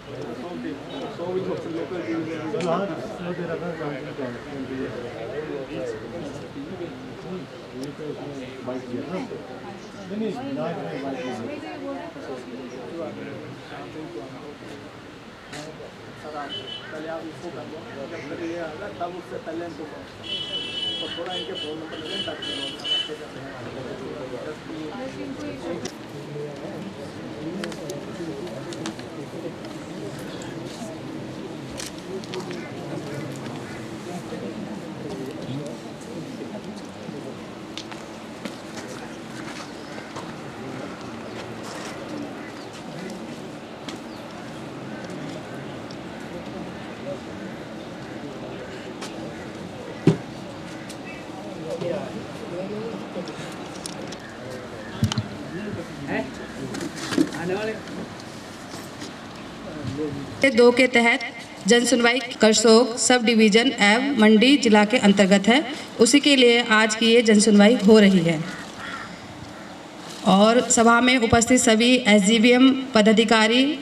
पहले आप इसको कर लो, जब तक ये आएगा तब उससे पहले इनको तो थोड़ा इनके फ़ोन नंबर लगें ताकि दो के तहत जन सुनवाई करसोग सब डिवीज़न एवं मंडी जिला के अंतर्गत है, उसी के लिए आज की ये जन सुनवाई हो रही है। और सभा में उपस्थित सभी एसजीवीएम पदाधिकारी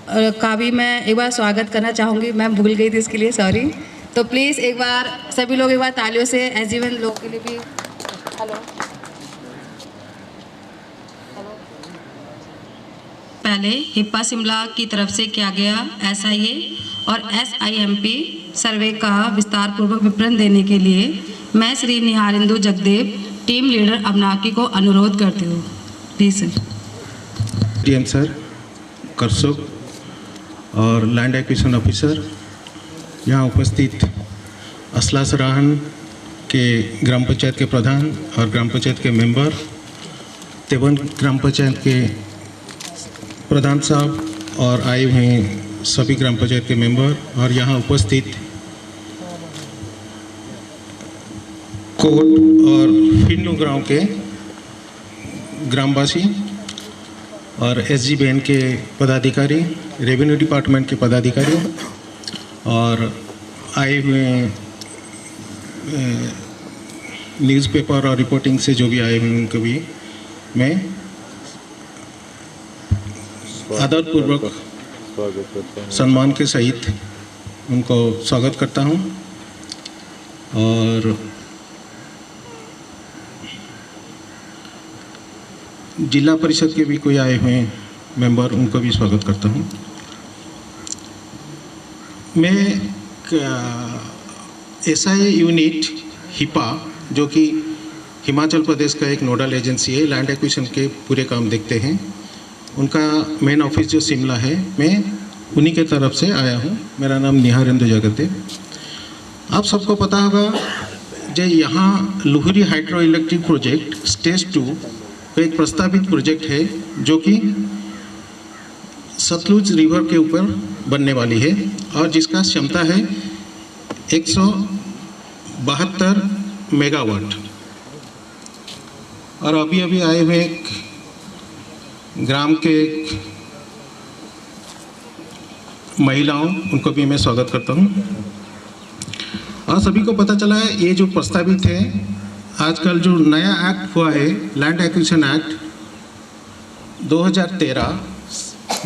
का भी मैं एक बार स्वागत करना चाहूँगी। मैं भूल गई थी, इसके लिए सॉरी। तो प्लीज़ एक बार सभी लोग एक बार तालियों से एसजीवीएम लोग के लिए भी हेलो। पहले हिप्पा शिमला की तरफ से किया गया SIA और SIMP सर्वे का विस्तार पूर्वक विवरण देने के लिए मैं श्री निहारेंदु जगदेव टीम लीडर अबनाकी को अनुरोध करती हूँ। Please sir. DM sir, Karsog और लैंड एक्विजिशन ऑफिसर, यहाँ उपस्थित असला सराहन के ग्राम पंचायत के प्रधान और ग्राम पंचायत के मेंबर, तेवन ग्राम पंचायत के प्रधान साहब और आए हुए सभी ग्राम पंचायत के मेंबर, और यहाँ उपस्थित कोट और फिन्नू गांव के ग्रामवासी और SGBN के पदाधिकारी, रेवेन्यू डिपार्टमेंट के पदाधिकारी और आए हुए न्यूज़पेपर और रिपोर्टिंग से जो भी आए हुए उनको भी मैं आदरपूर्वक सम्मान के सहित उनको स्वागत करता हूं। और जिला परिषद के भी कोई आए हुए मेंबर, उनको भी स्वागत करता हूं। मैं SIA यूनिट हिपा, जो कि हिमाचल प्रदेश का एक नोडल एजेंसी है, लैंड एक्विजिशन के पूरे काम देखते हैं, उनका मेन ऑफिस जो शिमला है, मैं उन्हीं के तरफ से आया हूँ। मेरा नाम निहारेंदु जगदेव। आप सबको पता होगा जो यहाँ Luhri hydro electric project stage 2 का एक प्रस्तावित प्रोजेक्ट है, जो कि सतलुज रिवर के ऊपर बनने वाली है और जिसका क्षमता है 172 मेगावाट। और अभी अभी आए हुए ग्राम के महिलाओं, उनको भी मैं स्वागत करता हूं। और सभी को पता चला है ये जो प्रस्तावित है, आजकल जो नया एक्ट हुआ है, लैंड एक्विजिशन एक्ट 2013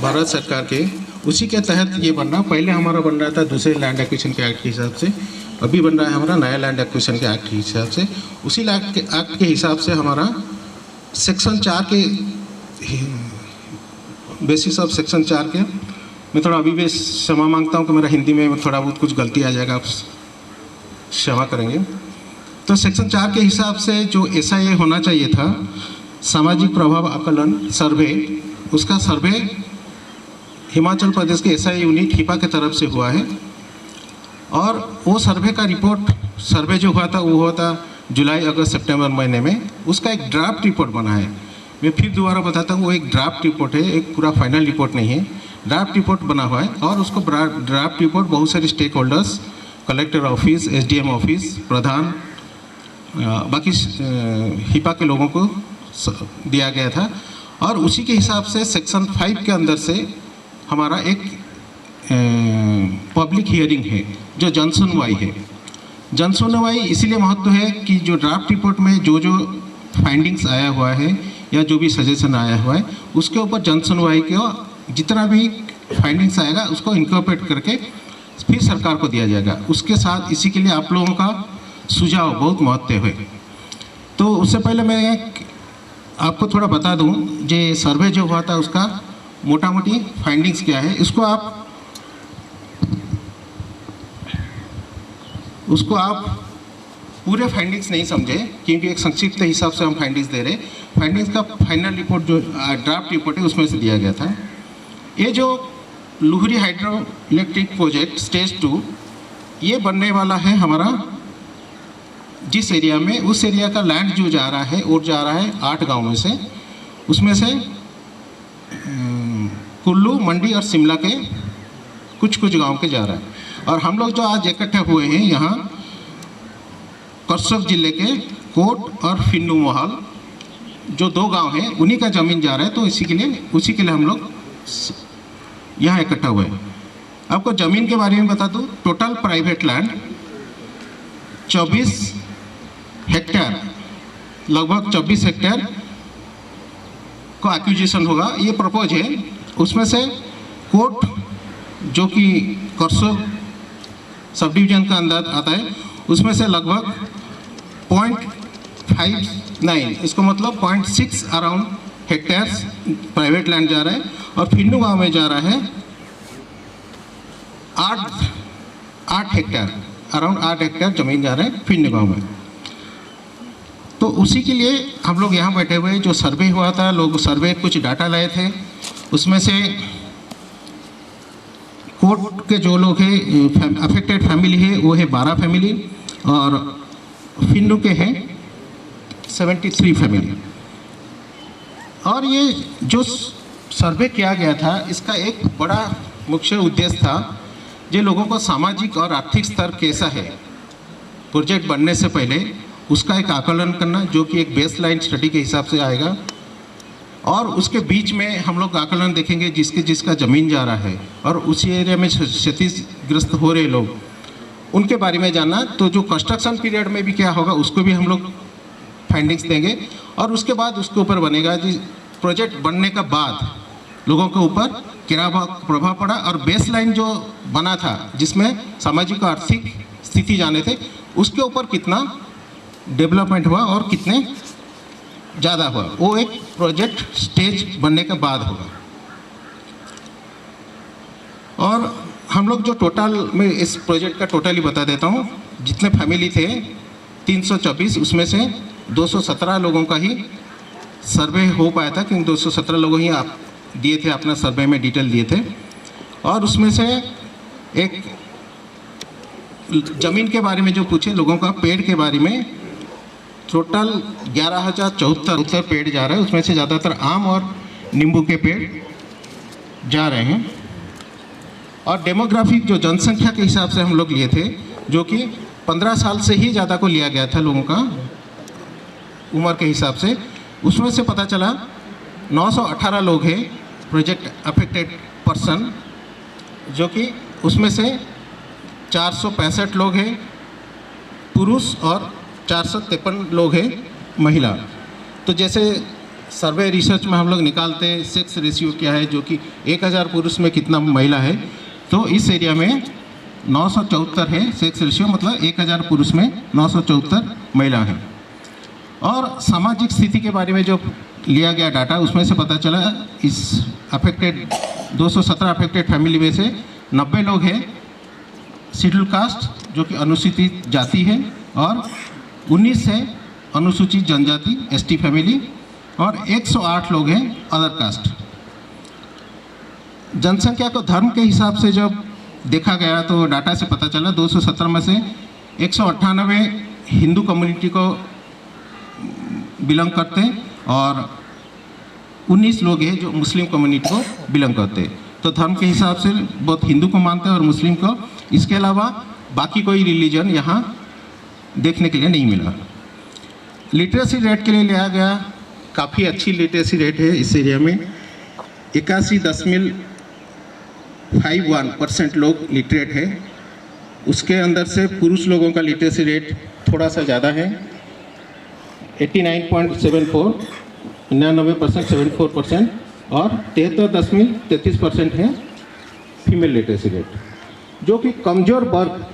भारत सरकार के, उसी के तहत ये बनना, पहले हमारा बन रहा था दूसरे लैंड एक्विजिशन के एक्ट के हिसाब से, अभी बन रहा है हमारा नया लैंड एक्विजिशन के एक्ट के हिसाब से। उसी एक्ट के हिसाब से हमारा सेक्शन 4 के बेसिस ऑफ सेक्शन 4 के, मैं थोड़ा अभी भी क्षमा मांगता हूँ कि मेरा हिंदी में थोड़ा बहुत कुछ गलती आ जाएगा, आप क्षमा करेंगे। तो सेक्शन 4 के हिसाब से जो SIA होना चाहिए था, सामाजिक प्रभाव आकलन सर्वे, उसका सर्वे हिमाचल प्रदेश के SIA यूनिट हिपा के तरफ से हुआ है। और वो सर्वे का रिपोर्ट, सर्वे जो हुआ था वो हुआ था जुलाई अगस्त सितंबर महीने में, उसका एक ड्राफ्ट रिपोर्ट बना है। मैं फिर दोबारा बताता हूँ, वो एक ड्राफ्ट रिपोर्ट है, एक पूरा फाइनल रिपोर्ट नहीं है, ड्राफ्ट रिपोर्ट बना हुआ है। और उसको ड्राफ्ट रिपोर्ट बहुत सारे stakeholders, collector office, SDM office, प्रधान, बाकी हिपा के लोगों को दिया गया था। और उसी के हिसाब से सेक्शन 5 के अंदर से हमारा एक पब्लिक हियरिंग है, जो जन सुनवाई है। जन सुनवाई इसीलिए महत्व है कि जो ड्राफ्ट रिपोर्ट में जो जो फाइंडिंग्स आया हुआ है या जो भी सजेशन आया हुआ है, उसके ऊपर जन सुनवाई का जितना भी फाइंडिंग्स आएगा उसको इनकॉर्पोरेट करके फिर सरकार को दिया जाएगा। उसके साथ इसी के लिए आप लोगों का सुझाव बहुत महत्व है। तो उससे पहले मैं आपको थोड़ा बता दूं, जो सर्वे जो हुआ था उसका मोटा मोटी फाइंडिंग्स क्या है। उसको आप पूरे फाइंडिंग्स नहीं समझे, क्योंकि एक संक्षिप्त हिसाब से हम फाइंडिंग्स दे रहे। फाइंडिंग्स का फाइनल रिपोर्ट जो ड्राफ्ट रिपोर्ट है उसमें से दिया गया था। ये जो Luhri hydro electric project stage 2 ये बनने वाला है हमारा जिस एरिया में, उस एरिया का लैंड जो जा रहा है और जा रहा है 8 गाँव में से, उसमें से कुल्लू, मंडी और शिमला के कुछ गांव के जा रहा है। और हम लोग जो आज इकट्ठे हुए हैं यहाँ करसोग जिले के कोट और फिन्नू मोहाल जो 2 गांव हैं उन्हीं का ज़मीन जा रहा है। तो उसी के लिए हम लोग यहाँ इकट्ठा हुए हैं। आपको ज़मीन के बारे में बता दूँ, टोटल प्राइवेट लैंड 24 हेक्टेयर, लगभग 24 हेक्टेयर को एक्विजिशन होगा, ये प्रपोज है। उसमें से कोट जो कि करसोग सब डिवीजन का अंदर आता है, उसमें से लगभग 0.59, इसको मतलब 0.6 अराउंड हेक्टेयर्स प्राइवेट लैंड जा रहा है। और फिन्नू गांव में जा रहा है 8 हेक्टेयर, अराउंड 8 हेक्टेयर ज़मीन जा रहा है फिन्नू गांव में। तो उसी के लिए हम लोग यहाँ बैठे हुए, जो सर्वे हुआ था, लोग सर्वे कुछ डाटा लाए थे, उसमें से कोर्ट के जो लोग हैं अफेक्टेड फैमिली है वो है 12 फैमिली और फिन्नू के हैं 73 फैमिली। और ये जो सर्वे किया गया था इसका एक बड़ा मुख्य उद्देश्य था, जो लोगों को सामाजिक और आर्थिक स्तर कैसा है प्रोजेक्ट बनने से पहले उसका एक आकलन करना, जो कि एक बेसलाइन स्टडी के हिसाब से आएगा। और उसके बीच में हम लोग आकलन देखेंगे जिसका ज़मीन जा रहा है और उसी एरिया में क्षतिग्रस्त हो रहे लोग, उनके बारे में जानना। तो जो कंस्ट्रक्शन पीरियड में भी क्या होगा उसको भी हम लोग फाइंडिंग्स देंगे। और उसके बाद उसके ऊपर बनेगा जी प्रोजेक्ट बनने का बाद लोगों के ऊपर क्या प्रभाव पड़ा, और बेसलाइन जो बना था जिसमें सामाजिक और आर्थिक स्थिति जाने थे उसके ऊपर कितना डेवलपमेंट हुआ और कितने ज़्यादा हुआ, वो एक प्रोजेक्ट स्टेज बनने के बाद होगा। और हम लोग जो टोटल में इस प्रोजेक्ट का टोटल ही बता देता हूँ, जितने फैमिली थे 324, उसमें से 217 लोगों का ही सर्वे हो पाया था, क्योंकि 217 लोगों ही आप दिए थे अपना सर्वे में डिटेल दिए थे। और उसमें से एक ज़मीन के बारे में जो पूछे लोगों का, पेड़ के बारे में टोटल 11,074 पेड़ जा रहे हैं, उसमें से ज़्यादातर आम और नींबू के पेड़ जा रहे हैं। और डेमोग्राफिक जो जनसंख्या के हिसाब से हम लोग लिए थे, जो कि 15 साल से ही ज़्यादा को लिया गया था लोगों का उम्र के हिसाब से, उसमें से पता चला 918 लोग हैं प्रोजेक्ट अफेक्टेड पर्सन, जो कि उसमें से 465 लोग हैं पुरुष और 453 लोग हैं महिला। तो जैसे सर्वे रिसर्च में हम लोग निकालते हैं सेक्स रेशियो क्या है, जो कि 1000 पुरुष में कितना महिला है, तो इस एरिया में 974 है सेक्स रेशियो, मतलब 1000 पुरुष में 974 महिला हैं। और सामाजिक स्थिति के बारे में जो लिया गया डाटा, उसमें से पता चला इस अफेक्टेड 217 अफेक्टेड फैमिली में से 90 लोग हैं शेड्यूल कास्ट, जो कि अनुसूचित जाति है, और 19 है अनुसूचित जनजाति एसटी फैमिली, और 108 लोग हैं अदर कास्ट। जनसंख्या को धर्म के हिसाब से जब देखा गया तो डाटा से पता चला 217 में से 198 हिंदू कम्युनिटी को बिलोंग करते हैं और 19 लोग हैं जो मुस्लिम कम्युनिटी को बिलोंग करते हैं। तो धर्म के हिसाब से बहुत हिंदू को मानते हैं और मुस्लिम को। इसके अलावा बाकी कोई रिलीजन यहाँ देखने के लिए नहीं मिला। लिटरेसी रेट के लिए लिया गया, काफ़ी अच्छी लिटरेसी रेट है इस एरिया में, 81.51% लोग लिटरेट है। उसके अंदर से पुरुष लोगों का लिटरेसी रेट थोड़ा सा ज़्यादा है, 89.74, 99% 74%, और 73.33% है फीमेल लिटरेसी रेट, जो कि कमज़ोर वर्ग,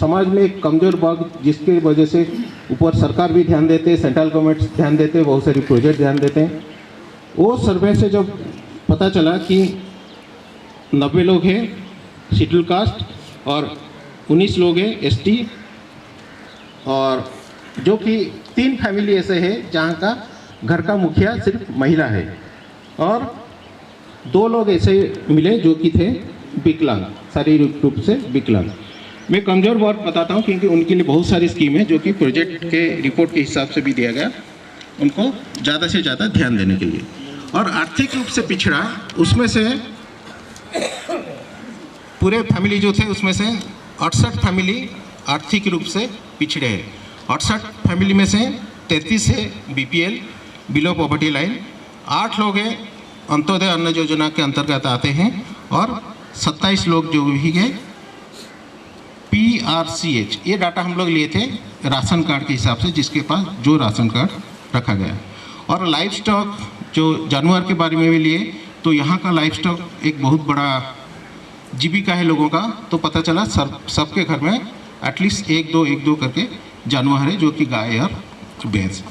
समाज में एक कमज़ोर वर्ग जिसकी वजह से ऊपर सरकार भी ध्यान देते हैं, सेंट्रल गवर्नमेंट ध्यान देते हैं, बहुत सारी प्रोजेक्ट ध्यान देते हैं। वो सर्वे से जब पता चला कि 90 लोग हैं शेड्यूल कास्ट और 19 लोग हैं एसटी, और जो कि 3 फैमिली ऐसे है जहाँ का घर का मुखिया सिर्फ महिला है, और 2 लोग ऐसे मिले जो कि थे विकलांग, शारीरिक रूप से विकलांग। मैं कमज़ोर वर्ग बताता हूँ क्योंकि उनके लिए बहुत सारी स्कीम है जो कि प्रोजेक्ट के रिपोर्ट के हिसाब से भी दिया गया, उनको ज़्यादा से ज़्यादा ध्यान देने के लिए। और आर्थिक रूप से पिछड़ा, उसमें से पूरे फैमिली जो थे उसमें से 68 फैमिली आर्थिक रूप से पिछड़े हैं। 68 फैमिली में से 33 है बीपीएल, बिलो पॉवर्टी लाइन, 8 लोग हैं अंत्योदय अन्न योजना के अंतर्गत आते हैं, और 27 लोग जो भी है PRCH। ये डाटा हम लोग लिए थे राशन कार्ड के हिसाब से, जिसके पास जो राशन कार्ड रखा गया। और लाइफ स्टॉक जो जानवर के बारे में भी लिए, तो यहाँ का लाइफ स्टॉक एक बहुत बड़ा जीविका है लोगों का। तो पता चला सबके घर में एटलीस्ट एक दो करके जानवर है, जो कि गाय और भैंस।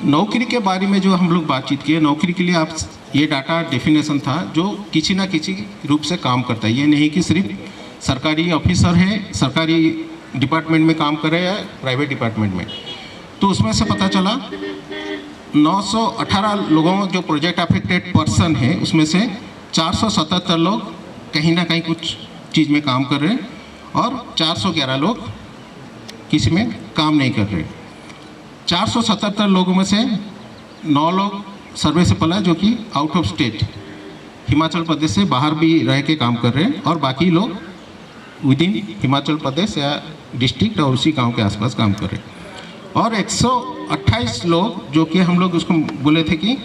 नौकरी के बारे में जो हम लोग बातचीत किए, नौकरी के लिए आप ये डाटा डेफिनेशन था जो किसी ना किसी रूप से काम करता है। ये नहीं कि सिर्फ सरकारी ऑफिसर है, सरकारी डिपार्टमेंट में काम कर रहे हैं, प्राइवेट डिपार्टमेंट में। तो उसमें से पता चला 918 लोगों जो प्रोजेक्ट अफेक्टेड पर्सन है, उसमें से 477 लोग कहीं ना कहीं कुछ चीज़ में काम कर रहे हैं, और 411 लोग किसी में काम नहीं कर रहे। 477 लोगों में से 9 लोग सर्वे से पला जो कि out of state, Himachal Pradesh से बाहर भी रह के काम कर रहे हैं, और बाकी लोग विद इन हिमाचल प्रदेश या डिस्ट्रिक्ट और उसी गांव के आसपास काम कर रहे हैं। और 128 लोग जो कि हम लोग उसको बोले थे कि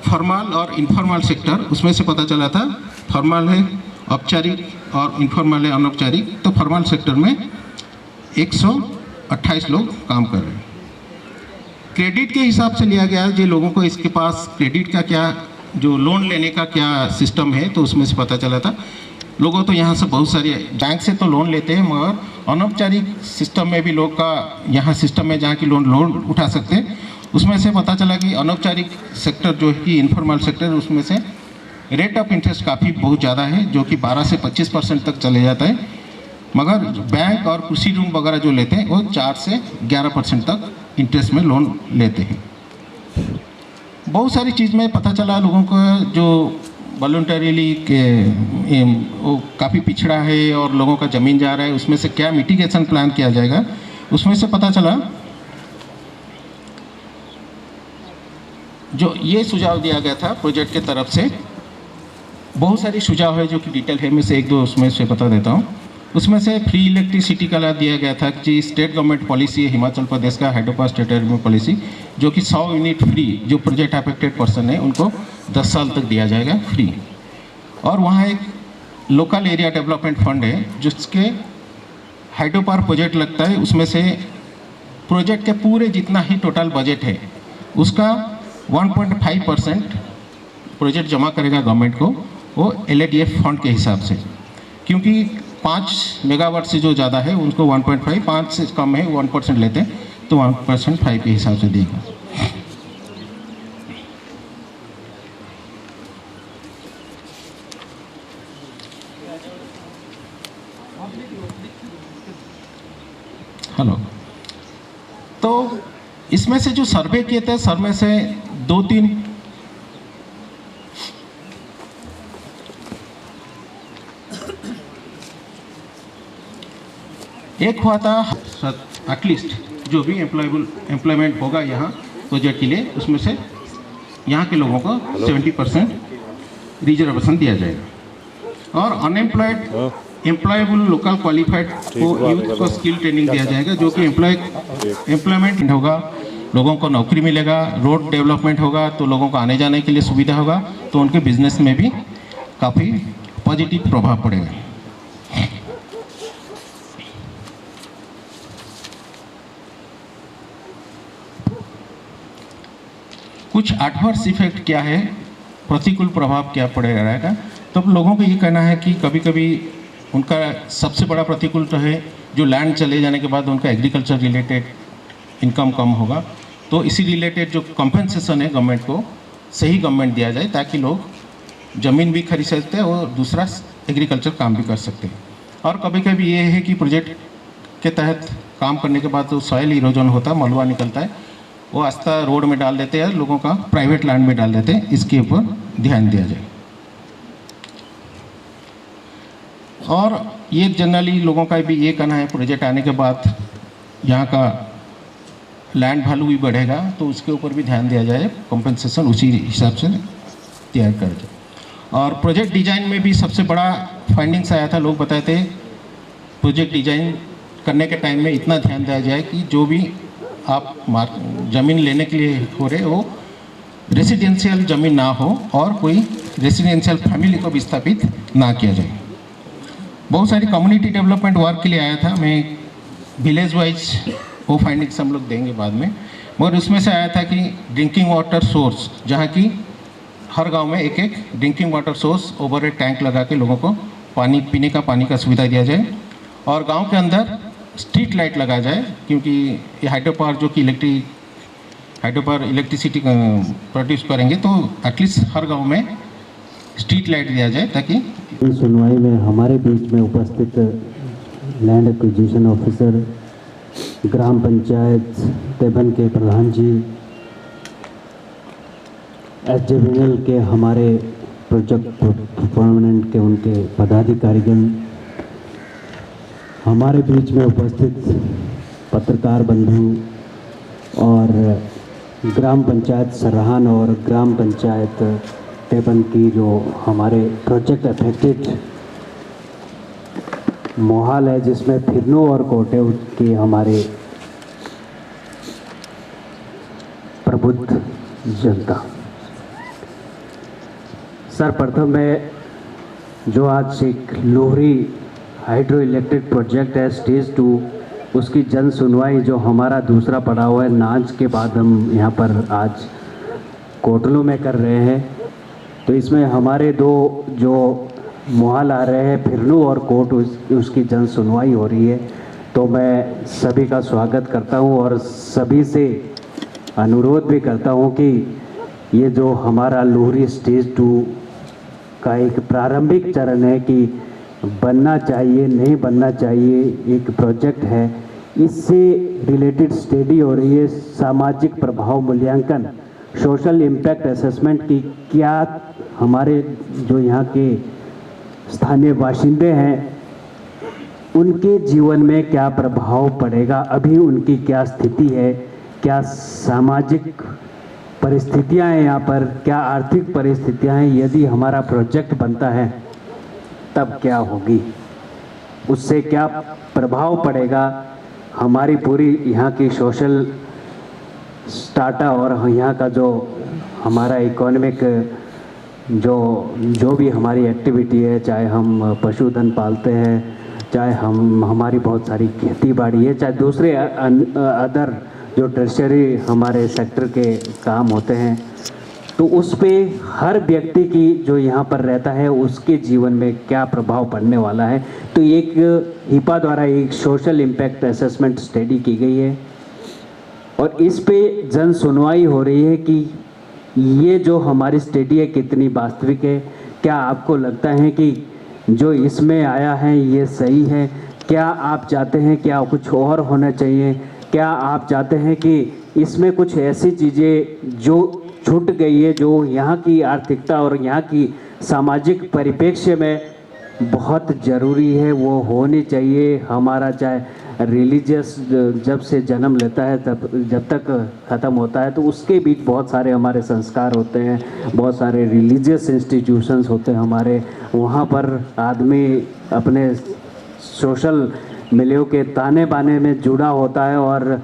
फॉर्मल और इनफॉर्मल सेक्टर, उसमें से पता चला था फॉर्मल है औपचारिक और इनफॉर्मल है अनौपचारिक। तो फॉर्मल सेक्टर में 128 लोग काम कर रहे हैं। क्रेडिट के हिसाब से लिया गया जो लोगों को इसके पास क्रेडिट का क्या, जो लोन लेने का क्या सिस्टम है, तो उसमें से पता चला था लोगों तो यहाँ से बहुत सारे बैंक से तो लोन लेते हैं, मगर अनौपचारिक सिस्टम में भी लोग का यहाँ सिस्टम में जहाँ की लोन उठा सकते हैं। उसमें से पता चला कि अनौपचारिक सेक्टर जो है कि इनफॉर्मल सेक्टर, उसमें से रेट ऑफ इंटरेस्ट काफ़ी बहुत ज़्यादा है, जो कि 12 से 25% तक चले जाता है। मगर बैंक और कृषि ऋण वगैरह जो लेते हैं वो 4 से 11% तक इंटरेस्ट में लोन लेते हैं। बहुत सारी चीज़ में पता चला लोगों को जो वॉलंटरीली के वो काफ़ी पिछड़ा है और लोगों का ज़मीन जा रहा है, उसमें से क्या मिटिगेशन प्लान किया जाएगा। उसमें से पता चला जो ये सुझाव दिया गया था प्रोजेक्ट के तरफ से, बहुत सारी सुझाव है जो कि डिटेल है, मैं से एक दो उसमें से बता देता हूँ। उसमें से फ्री इलेक्ट्रिसिटी का दिया गया था कि स्टेट गवर्नमेंट पॉलिसी है हिमाचल प्रदेश का हाइड्रोपावर स्टेट में पॉलिसी, जो कि 100 यूनिट फ्री जो प्रोजेक्ट अफेक्टेड पर्सन है उनको 10 साल तक दिया जाएगा फ्री। और वहाँ एक लोकल एरिया डेवलपमेंट फंड है जिसके हाइड्रोपावर प्रोजेक्ट लगता है, उसमें से प्रोजेक्ट के पूरे जितना ही टोटल बजट है उसका 1.5% प्रोजेक्ट जमा करेगा गवर्नमेंट को, वो LADF फंड के हिसाब से। क्योंकि 5 मेगावाट से जो ज़्यादा है उनको 1.5, 5 से कम है 1% लेते हैं, तो 1% 5 के हिसाब से देगा। हेलो, तो इसमें से जो सर्वे किए थे, सर्वे से 2-3 एक हुआ था एटलीस्ट जो भी एम्प्लॉयमेंट होगा यहाँ प्रोजेक्ट के लिए, उसमें से यहाँ के लोगों को 70% रिजर्वेशन दिया जाएगा। और अनएम्प्लॉयड एम्प्लॉयबल लोकल क्वालिफाइड को यूथ को स्किल ट्रेनिंग दिया जाएगा, जो कि एम्प्लॉयमेंट होगा, लोगों को नौकरी मिलेगा, रोड डेवलपमेंट होगा तो लोगों को आने जाने के लिए सुविधा होगा, तो उनके बिजनेस में भी काफ़ी पॉजिटिव प्रभाव पड़ेगा। कुछ एडवर्स इफेक्ट क्या है, प्रतिकूल प्रभाव क्या पड़ेगा रहेगा। तो लोगों को ये कहना है कि कभी कभी उनका सबसे बड़ा प्रतिकूल तो है जो लैंड चले जाने के बाद उनका एग्रीकल्चर रिलेटेड इनकम कम होगा। तो इसी रिलेटेड जो कंपनसेशन है गवर्नमेंट को सही गवर्नमेंट दिया जाए ताकि लोग ज़मीन भी खरीद सकते हैं और दूसरा एग्रीकल्चर काम भी कर सकते हैं। और कभी कभी ये है कि प्रोजेक्ट के तहत काम करने के बाद तो सॉइल इरोजन होता है, मलबा निकलता है, वो आस्था रोड में डाल देते हैं, लोगों का प्राइवेट लैंड में डाल देते हैं। इसके ऊपर ध्यान दिया जाए। और ये जनरली लोगों का भी ये कहना है प्रोजेक्ट आने के बाद यहाँ का लैंड वैल्यू भी बढ़ेगा, तो उसके ऊपर भी ध्यान दिया जाए, कंपनसेशन उसी हिसाब से तैयार कर जाए। और प्रोजेक्ट डिज़ाइन में भी सबसे बड़ा फाइंडिंग्स आया था, लोग बताए थे प्रोजेक्ट डिज़ाइन करने के टाइम में इतना ध्यान दिया जाए कि जो भी आप ज़मीन लेने के लिए हो रहे हो रेसिडेंशियल ज़मीन ना हो और कोई रेसिडेंशियल फैमिली को विस्थापित ना किया जाए। बहुत सारी कम्युनिटी डेवलपमेंट वर्क के लिए आया था, मैं विलेज वाइज वो फाइंडिंग्स हम लोग देंगे बाद में, मगर उसमें से आया था कि ड्रिंकिंग वाटर सोर्स, जहाँ की हर गांव में एक एक ड्रिंकिंग वाटर सोर्स ओवर एक टैंक लगा के लोगों को पानी पीने का पानी का सुविधा दिया जाए। और गांव के अंदर स्ट्रीट लाइट लगा जाए, क्योंकि ये हाइड्रो पावर जो कि इलेक्ट्रिसिटी प्रोड्यूस करेंगे, तो एटलीस्ट हर गांव में स्ट्रीट लाइट दिया जाए ताकि। सुनवाई में हमारे बीच में उपस्थित लैंड एक्विजिशन ऑफिसर, ग्राम पंचायत तेबन के प्रधान जी, SJVNL के हमारे प्रोजेक्ट परमानेंट के उनके पदाधिकारीगण, हमारे बीच में उपस्थित पत्रकार बंधु और ग्राम पंचायत सरहान और ग्राम पंचायत तेबन की जो हमारे प्रोजेक्ट अफेक्टेड मोहाल है, जिसमें फिरनो और कोटे के हमारे प्रबुद्ध जनता। सर्वप्रथम मैं जो आज एक लोहरी हाइड्रो इलेक्ट्रिक प्रोजेक्ट है स्टेज 2, उसकी जन सुनवाई जो हमारा दूसरा पड़ा हुआ है नाच के बाद हम यहाँ पर आज कोटलों में कर रहे हैं। तो इसमें हमारे दो जो मोहाल आ रहे हैं फिरनू और कोट, उसकी जन सुनवाई हो रही है। तो मैं सभी का स्वागत करता हूँ और सभी से अनुरोध भी करता हूँ कि ये जो हमारा लोहरी स्टेज 2 का एक प्रारंभिक चरण है कि बनना चाहिए नहीं बनना चाहिए, एक प्रोजेक्ट है, इससे रिलेटेड स्टडी हो रही है। सामाजिक प्रभाव मूल्यांकन, सोशल इम्पैक्ट असेसमेंट की क्या हमारे जो यहाँ के स्थानीय बाशिंदे हैं उनके जीवन में क्या प्रभाव पड़ेगा, अभी उनकी क्या स्थिति है, क्या सामाजिक परिस्थितियाँ हैं यहाँ पर, क्या आर्थिक परिस्थितियाँ हैं, यदि हमारा प्रोजेक्ट बनता है तब क्या होगी, उससे क्या प्रभाव पड़ेगा हमारी पूरी यहाँ की सोशल स्टाटा और यहाँ का जो हमारा इकोनॉमिक जो भी हमारी एक्टिविटी है, चाहे हम पशुधन पालते हैं, चाहे हमारी बहुत सारी खेती बाड़ी है, चाहे दूसरे अदर जो टर्शरी हमारे सेक्टर के काम होते हैं, तो उस पे हर व्यक्ति की जो यहाँ पर रहता है उसके जीवन में क्या प्रभाव पड़ने वाला है। तो एक हिपा द्वारा एक सोशल इम्पैक्ट असेसमेंट स्टडी की गई है और इस पे जन सुनवाई हो रही है कि ये जो हमारी स्टडी है कितनी वास्तविक है, क्या आपको लगता है कि जो इसमें आया है ये सही है, क्या आप चाहते हैं क्या कुछ और होना चाहिए, क्या आप चाहते हैं कि इसमें कुछ ऐसी चीज़ें जो छूट गई है जो यहाँ की आर्थिकता और यहाँ की सामाजिक परिप्रेक्ष्य में बहुत ज़रूरी है वो होनी चाहिए। हमारा चाहे रिलीजियस जब से जन्म लेता है तब जब तक ख़त्म होता है तो उसके बीच बहुत सारे हमारे संस्कार होते हैं, बहुत सारे रिलीजियस इंस्टीट्यूशंस होते हैं हमारे, वहाँ पर आदमी अपने सोशल मिलियो के ताने बाने में जुड़ा होता है और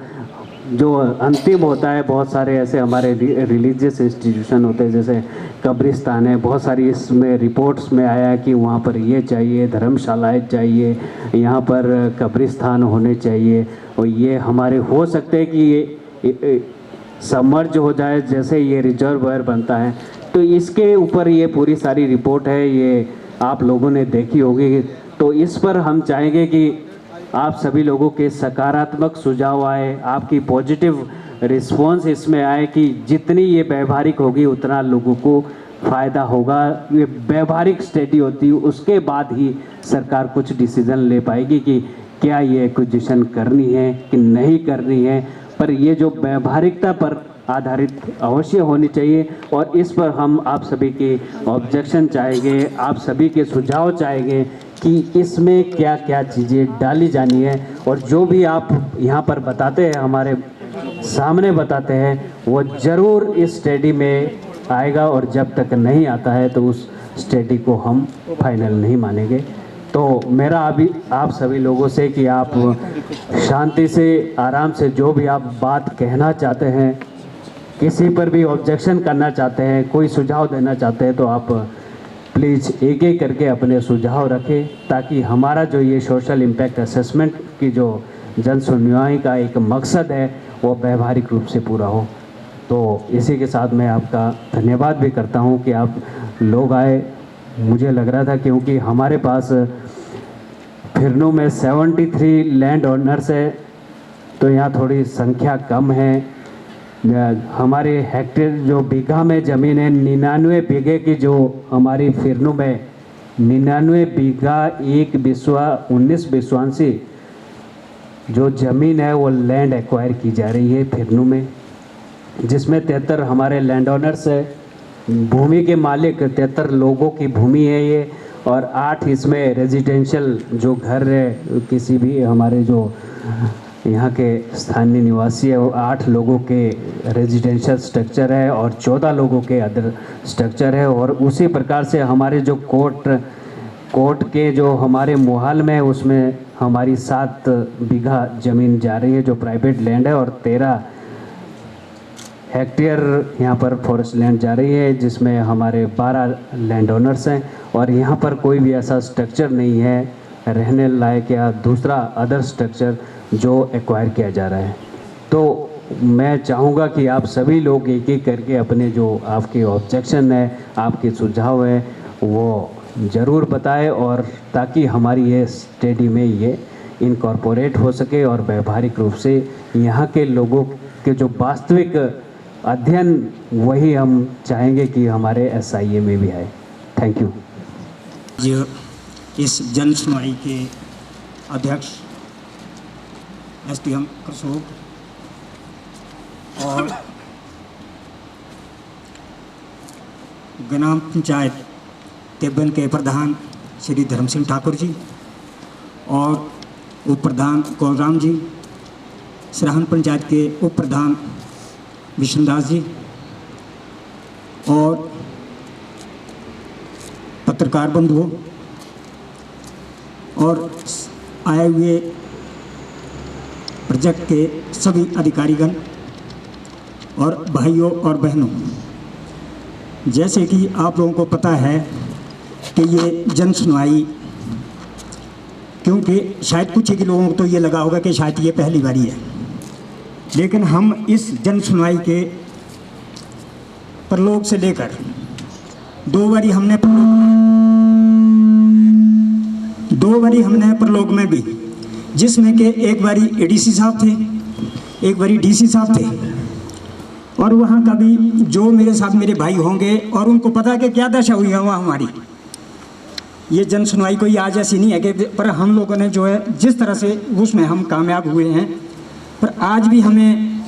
जो अंतिम होता है बहुत सारे ऐसे हमारे रिलीजियस इंस्टीट्यूशन होते हैं जैसे कब्रिस्तान है, बहुत सारी इसमें रिपोर्ट्स में आया है कि वहाँ पर ये चाहिए, धर्मशालाएं चाहिए, यहाँ पर कब्रिस्तान होने चाहिए और ये हमारे हो सकते हैं कि ये सबमर्ज हो जाए, जैसे ये रिजर्वायर बनता है। तो इसके ऊपर ये पूरी सारी रिपोर्ट है, ये आप लोगों ने देखी होगी। तो इस पर हम चाहेंगे कि आप सभी लोगों के सकारात्मक सुझाव आए, आपकी पॉजिटिव रिस्पॉन्स इसमें आए कि जितनी ये व्यवहारिक होगी उतना लोगों को फ़ायदा होगा। ये व्यवहारिक स्टडी होती है, उसके बाद ही सरकार कुछ डिसीजन ले पाएगी कि क्या ये एक्विजिशन करनी है कि नहीं करनी है। पर ये जो व्यवहारिकता पर आधारित अवश्य होनी चाहिए, और इस पर हम आप सभी की ऑब्जेक्शन चाहेंगे, आप सभी के सुझाव चाहेंगे कि इसमें क्या क्या चीज़ें डाली जानी है। और जो भी आप यहाँ पर बताते हैं, हमारे सामने बताते हैं, वो ज़रूर इस स्टडी में आएगा, और जब तक नहीं आता है तो उस स्टडी को हम फाइनल नहीं मानेंगे। तो मेरा अभी आप सभी लोगों से कि आप शांति से, आराम से, जो भी आप बात कहना चाहते हैं, किसी पर भी ऑब्जेक्शन करना चाहते हैं, कोई सुझाव देना चाहते हैं, तो आप प्लीज़ एक एक करके अपने सुझाव रखें, ताकि हमारा जो ये सोशल इम्पैक्ट असेसमेंट की जो जन सुनवाई का एक मकसद है वो व्यवहारिक रूप से पूरा हो। तो इसी के साथ मैं आपका धन्यवाद भी करता हूँ कि आप लोग आए। मुझे लग रहा था क्योंकि हमारे पास फिरनू में 73 लैंड ओनर्स है, तो यहाँ थोड़ी संख्या कम है। हमारे हेक्टेयर जो बीघा में ज़मीन है, 99 बीघे की जो हमारी फिरनू में 99 बीघा 19 विश्वांसी जो ज़मीन है वो लैंड एक्वायर की जा रही है फिरनू में, जिसमें 73 हमारे लैंड ओनर्स है, भूमि के मालिक 73 लोगों की भूमि है ये, और 8 इसमें रेजिडेंशियल जो घर है, किसी भी हमारे जो यहाँ के स्थानीय निवासी है, वो 8 लोगों के रेजिडेंशियल स्ट्रक्चर है और 14 लोगों के अदर स्ट्रक्चर है। और उसी प्रकार से हमारे जो कोर्ट के जो हमारे मोहाल में, उसमें हमारी 7 बीघा ज़मीन जा रही है जो प्राइवेट लैंड है, और 13 हेक्टेयर यहाँ पर फॉरेस्ट लैंड जा रही है, जिसमें हमारे 12 लैंड ओनर्स हैं। और यहाँ पर कोई भी ऐसा स्ट्रक्चर नहीं है रहने लायक या दूसरा अदर स्ट्रक्चर जो एक्वायर किया जा रहा है। तो मैं चाहूँगा कि आप सभी लोग एक एक करके अपने जो आपके ऑब्जेक्शन है, आपके सुझाव है, वो ज़रूर बताएं, और ताकि हमारी ये स्टडी में ये इनकॉर्पोरेट हो सके और व्यवहारिक रूप से यहाँ के लोगों के जो वास्तविक अध्ययन, वही हम चाहेंगे कि हमारे SIA में भी आए। Thank you. जो इस जन सुनवाई के अध्यक्ष SDM करसोग और ग्राम पंचायत तेबन के प्रधान श्री धर्म सिंह ठाकुर जी और उप प्रधान कौलराम जी, सराहन पंचायत के उप प्रधान विष्णुदास जी और पत्रकार बंधुओं और आए हुए प्रोजेक्ट के सभी अधिकारीगण और भाइयों और बहनों, जैसे कि आप लोगों को पता है कि ये जन सुनवाई, क्योंकि शायद कुछ ही लोगों को तो ये लगा होगा कि शायद ये पहली बारी है, लेकिन हम इस जन सुनवाई के प्रलोभ से लेकर 2 बारी हमने प्रलोभ में भी, जिसमें कि एक बारी ADC साहब थे, एक बारी DC साहब थे, और वहाँ का भी जो मेरे साथ मेरे भाई होंगे और उनको पता कि क्या दशा हुई है वहाँ हमारी। ये जन सुनवाई कोई आज ऐसी नहीं है कि, पर हम लोगों ने जो है जिस तरह से उसमें हम कामयाब हुए हैं, पर आज भी हमें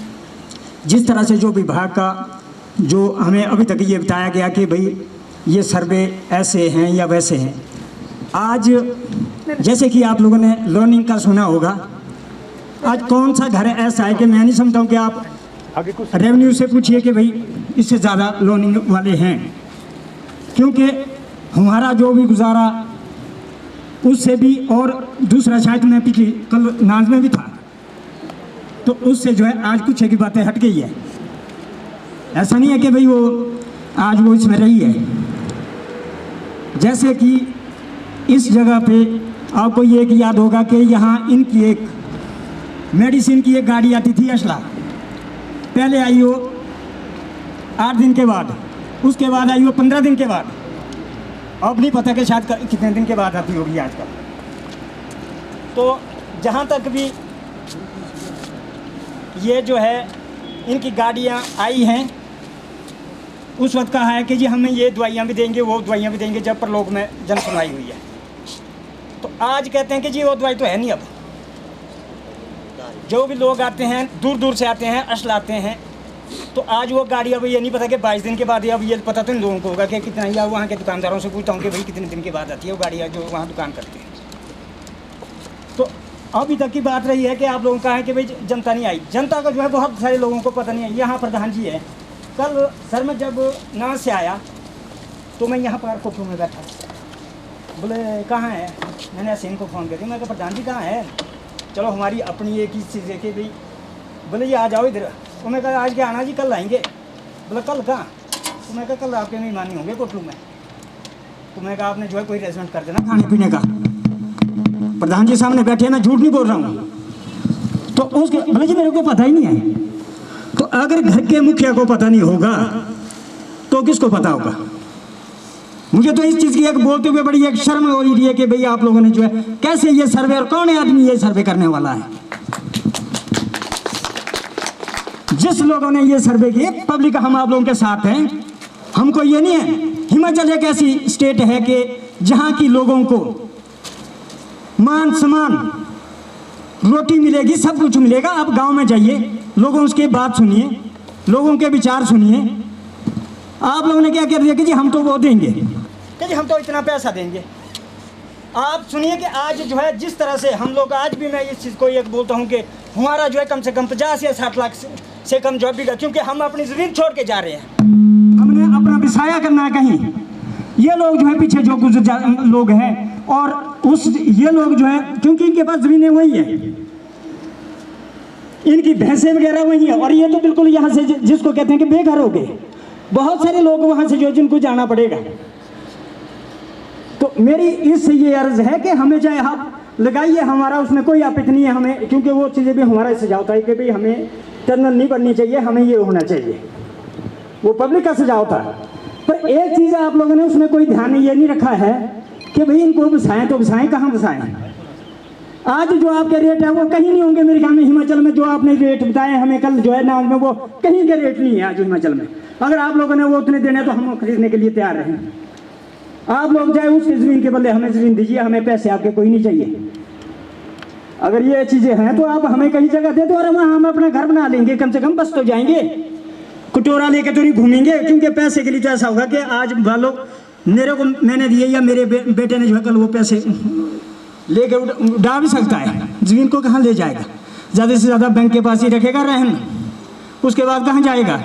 जिस तरह से जो विभाग का जो हमें अभी तक ये बताया गया कि भाई ये सर्वे ऐसे हैं या वैसे हैं, आज जैसे कि आप लोगों ने लोनिंग का सुना होगा, आज कौन सा घर ऐसा है कि मैं नहीं समझता हूँ कि आप रेवेन्यू से पूछिए कि भाई इससे ज़्यादा लोनिंग वाले हैं, क्योंकि हमारा जो भी गुजारा उससे भी, और दूसरा शायद मैं पिछली कल नाज में भी था, तो उससे जो है आज कुछ की बातें हट गई है। ऐसा नहीं है कि भाई वो आज वो इसमें रही है। जैसे कि इस जगह पे आपको ये एक याद होगा कि यहाँ इनकी एक मेडिसिन की एक गाड़ी आती थी, असला, पहले आई हो 8 दिन के बाद, उसके बाद आई हो 15 दिन के बाद, अब नहीं पता कि शायद कितने दिन के बाद आती होगी आजकल। तो जहाँ तक भी ये जो है इनकी गाड़ियाँ आई हैं, उस वक्त कहा है कि जी हमें ये दवाइयाँ भी देंगे, वो दवाइयाँ भी देंगे, जब परलोक में जन सुनवाई हुई है। तो आज कहते हैं कि जी वो दवाई तो है नहीं। अब जो भी लोग आते हैं, दूर दूर से आते हैं, असल आते हैं, तो आज वो गाड़ी अब ये नहीं पता कि 22 दिन के बाद, अब ये पता तो इन लोगों को होगा कि कितना, या वहाँ के दुकानदारों से पूछता हूँ कि भाई कितने दिन के बाद आती है वो गाड़ियाँ जो वहाँ दुकान करते हैं। तो अभी तक की बात रही है कि आप लोगों का है कि भाई जनता नहीं आई। जनता का जो है बहुत सारे लोगों को पता नहीं है। यहाँ प्रधान जी है, कल सर मैं जब नान से आया तो मैं यहाँ पर कोठू में बैठा, बोले कहाँ है, मैंने हसीन को फ़ोन कर दिया, मैं कहा प्रधान जी कहाँ है, चलो हमारी अपनी एक ही चीज़ है कि भाई, बोले ये आ जाओ इधर। तो मैं कहा आज क्या आना जी, कल आएंगे। बोले कल कहाँ? तो मैं कहा कल आपके मेहमान नहीं होंगे कोटलू में। तो मैं कहा आपने जो है कोई अरेंजमेंट कर देना खाने पीने का। प्रधान जी सामने बैठे, मैं झूठ नहीं बोल रहा हूँ। तो उसके बोले जी मेरे को पता ही नहीं है। तो अगर घर के मुखिया को पता नहीं होगा तो किसको पता होगा? मुझे तो इस चीज़ की एक बोलते हुए बड़ी एक शर्म हो रही है कि भाई आप लोगों ने जो है कैसे ये सर्वे, और कौन है आदमी ये सर्वे करने वाला है? जिस लोगों ने ये सर्वे किए, पब्लिक हम आप लोगों के साथ हैं। हमको ये नहीं है, हिमाचल एक ऐसी स्टेट है कि जहाँ की लोगों को मान सम्मान, रोटी मिलेगी, सब कुछ मिलेगा। आप गांव में जाइए, लोगों उसके बात सुनिए, लोगों के विचार सुनिए। आप लोगों ने क्या कह दिया कि जी हम तो वो देंगे, कि जी हम तो इतना पैसा देंगे। आप सुनिए कि आज जो है जिस तरह से हम लोग, आज भी मैं इस चीज़ को एक बोलता हूँ कि हमारा जो है कम से कम 50 या 60 लाख से कम जो बिगा, क्योंकि हम अपनी ज़मीन छोड़ के जा रहे हैं। हमने अपना बिसाया करना है कहीं। ये लोग जो है पीछे जो कुछ लोग हैं, और उस ये लोग जो है क्योंकि इनके पास ज़मीनें वही है, इनकी भैंसें वगैरह वही है, और ये तो बिल्कुल यहाँ से जिसको कहते हैं कि बेघर हो गए। बहुत सारे लोग वहाँ से जो जिनको जाना पड़ेगा। तो मेरी इससे ये अर्ज है कि हमें चाहे आप लगाइए, हमारा उसमें कोई आपत्ति नहीं है हमें, क्योंकि वो चीज़ें भी हमारा सुझाव था कि भाई हमें टर्नल नहीं बननी चाहिए, हमें ये होना चाहिए, वो पब्लिक का सुझाव था। पर एक चीज़ आप लोगों ने उसमें कोई ध्यान ये नहीं रखा है कि भाई इनको बसाएं तो बसाएं, कहाँ बसाएं? आज जो आपके रेट है वो कहीं नहीं होंगे मेरे ख्याल में। हिमाचल में जो आपने रेट बताए हमें कल जो है ना, में वो कहीं के रेट नहीं है आज हिमाचल में। अगर आप लोगों ने वो उतने देने तो हम खरीदने के लिए तैयार हैं। आप लोग चाहे उसकी ज़मीन के बदले हमें ज़मीन दीजिए, हमें पैसे आपके कोई नहीं चाहिए। अगर ये चीज़ें हैं तो आप हमें कहीं जगह दे दो, और हम अपना घर बना लेंगे, कम से कम बस तो जाएंगे, कटोरा लेके तो नहीं घूमेंगे। क्योंकि पैसे के लिए तो ऐसा होगा कि आज वालों मेरे को मैंने दिए या मेरे बेटे ने जो है कल वो पैसे लेके उड़ा भी सकता है। ज़मीन को कहाँ ले जाएगा? ज़्यादा से ज़्यादा बैंक के पास ही रखेगा रहन, उसके बाद कहाँ जाएगा?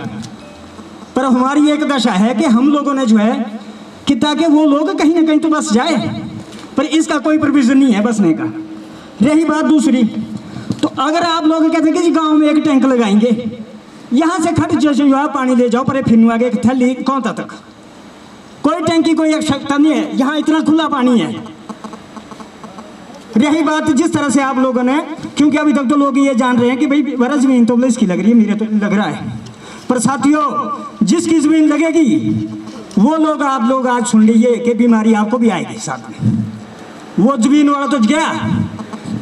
पर हमारी एक दशा है कि हम लोगों ने जो है कि ताकि वो लोग कहीं ना कहीं तो बस जाए, पर इसका कोई प्रोविज़न नहीं है बसने का। रही बात दूसरी, तो अगर आप लोग कहते हैं कि जी गाँव में एक टैंक लगाएंगे, यहाँ से खट जो है पानी ले जाओ, पर फिर आगे थैली कौंता तक, कोई टैंक की कोई आवश्यकता नहीं है, यहाँ इतना खुला पानी है। रही बात जिस तरह से आप लोगों ने, क्योंकि अभी तक तो लोग ये जान रहे हैं कि भाई बड़ा ज़मीन तो इसकी लग रही है, मेरे तो लग रहा है, पर साथियों जिसकी ज़मीन लगेगी वो लोग, आप लोग आज सुन लीजिए कि बीमारी आपको भी आएगी साथ में। वो ज़मीन वाला तो गया,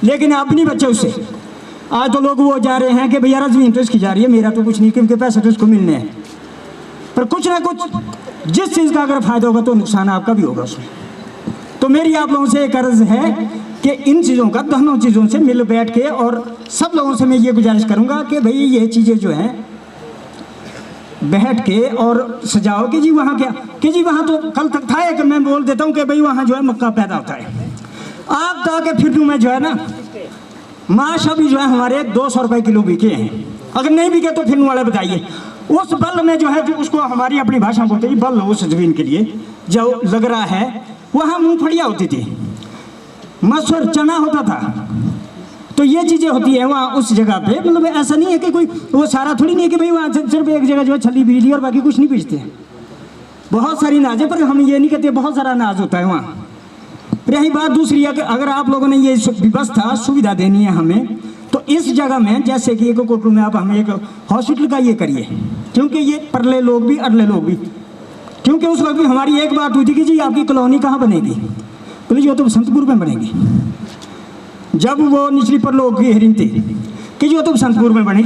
लेकिन आप नहीं बचे उससे। आज तो लोग वो जा रहे हैं कि भैया ज़मीन तो इसकी जा रही है, मेरा तो कुछ नहीं, क्योंकि पैसे तो इसको मिलने हैं। पर कुछ ना कुछ जिस चीज़ का अगर फ़ायदा होगा तो नुकसान आपका भी होगा उसमें। तो मेरी आप लोगों से एक अर्ज़ है कि इन चीज़ों का, दोनों चीज़ों से मिल बैठ के, और सब लोगों से मैं ये गुजारिश करूँगा कि भाई ये चीज़ें जो हैं बैठ के और सजाओ कि जी वहाँ क्या, कि जी वहाँ तो कल तक था कि मैं बोल देता हूँ कि भाई वहाँ जो है मक्का पैदा होता है। आप तो आके फिर में जो है ना माश अभी जो है हमारे 200 रुपये किलो बिके हैं। अगर नहीं बिके तो फिर वाले बताइए। उस बल में जो है जो उसको हमारी अपनी भाषा में बोलते हैं बल, उस ज़मीन के लिए जो लग रहा है, वहाँ मूँगफलियाँ होती थी, मसूर चना होता था। तो ये चीज़ें होती है वहाँ उस जगह पे। मतलब ऐसा नहीं है कि कोई वो सारा थोड़ी नहीं है कि भाई वहाँ सिर्फ एक जगह जो है छली बीज ली और बाकी कुछ नहीं बीजते हैं। बहुत सारी अनाज है, पर हम ये नहीं कहते, बहुत सारा अनाज होता है वहाँ। रही बात दूसरी है कि अगर आप लोगों ने ये व्यवस्था सुविधा देनी है हमें, तो तो इस जगह में जैसे कि एक कोटू में आप हमें एक हॉस्पिटल का ये करिए, क्योंकि ये परले लोग भी अरले लोग भी, क्योंकि उस वक्त भी हमारी एक बात हुई थी कि जी आपकी कॉलोनी कहाँ बनेगी, बोले जो तो बसंतपुर में बनेगी। जब वो निचली पर लोग की हेरिंग थी कि जो तो बसंतपुर में बनेगी,